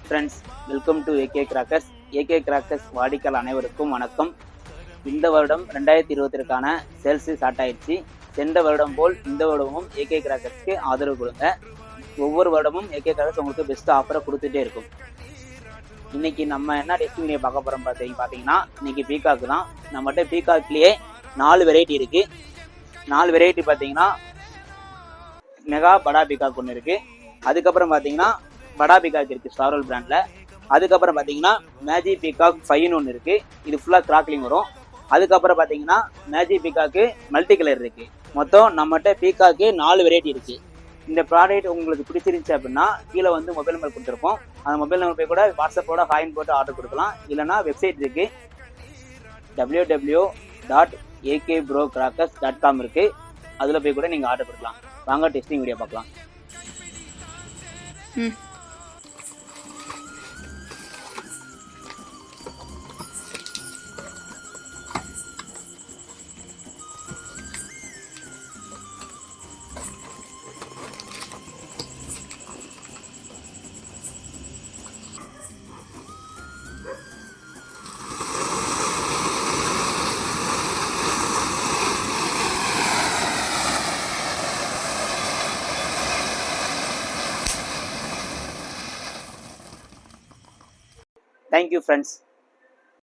Friends, welcome to AK crackers. AK crackers வாடிக்கையாளர் அனைவருக்கும் வணக்கம். இந்த வருடம் 2020க்கான சேல்ஸ் ஸ்டார்ட் ஆயிடுச்சு. சென்ற வருடம் போல் இந்த வருடமும் ஏகே கிராக்கர்ஸ்க்கு ஆதரவு கொடுங்க. ஒவ்வொரு வருடமும் ஏகே கிராக்கர்ஸ் உங்களுக்கு பெஸ்ட் ஆஃபரை கொடுத்துட்டே இருக்கும். இன்னைக்கு நம்ம என்ன டெஸ்டிங் வீடியோ பார்க்க போறோம் பார்த்தீங்கன்னா, இன்னைக்கு பீகாக் தான். நம்மகிட்ட பீகாக்லேயே 4 வெரைட்டி இருக்கு. 4 வெரைட்டி பார்த்தீங்கன்னா மெகா படா பீகாக் ஒன்று இருக்கு. அதுக்கப்புறம் பார்த்தீங்கன்னா படா பீகாக் இருக்கு ஸ்டாரோல் பிராண்ட்ல. அதுக்கப்புறம் பார்த்தீங்கன்னா மேஜிக் பீகாக் 5ன்னு ஒன்று இருக்கு. இது ஃபுல்லாக கிராக்லிங் வரும். அதுக்கப்புறம் பார்த்தீங்கன்னா மேஜிக் பீகாக்கு மல்டி கலர் இருக்கு. மொத்தம் நம்மகிட்ட பீகாக்கு 4 வெரைட்டி இருக்கு. இந்த ப்ராடக்ட் உங்களுக்கு பிடிச்சிருந்துச்சு அப்படின்னா கீழே வந்து மொபைல் நம்பர் கொடுத்துருப்போம். அந்த மொபைல் நம்பர் போய் கூட வாட்ஸ்அப்போட ஹாயின் போட்டு ஆர்டர் கொடுக்கலாம். இல்லைனா வெப்சைட் இருக்கு, www.akbrocrackers.com இருக்கு. அதில் போய் கூட நீங்கள் ஆர்டர் கொடுக்கலாம். வாங்க டெஸ்டிங் வீடியோ பார்க்கலாம். Thank you friends.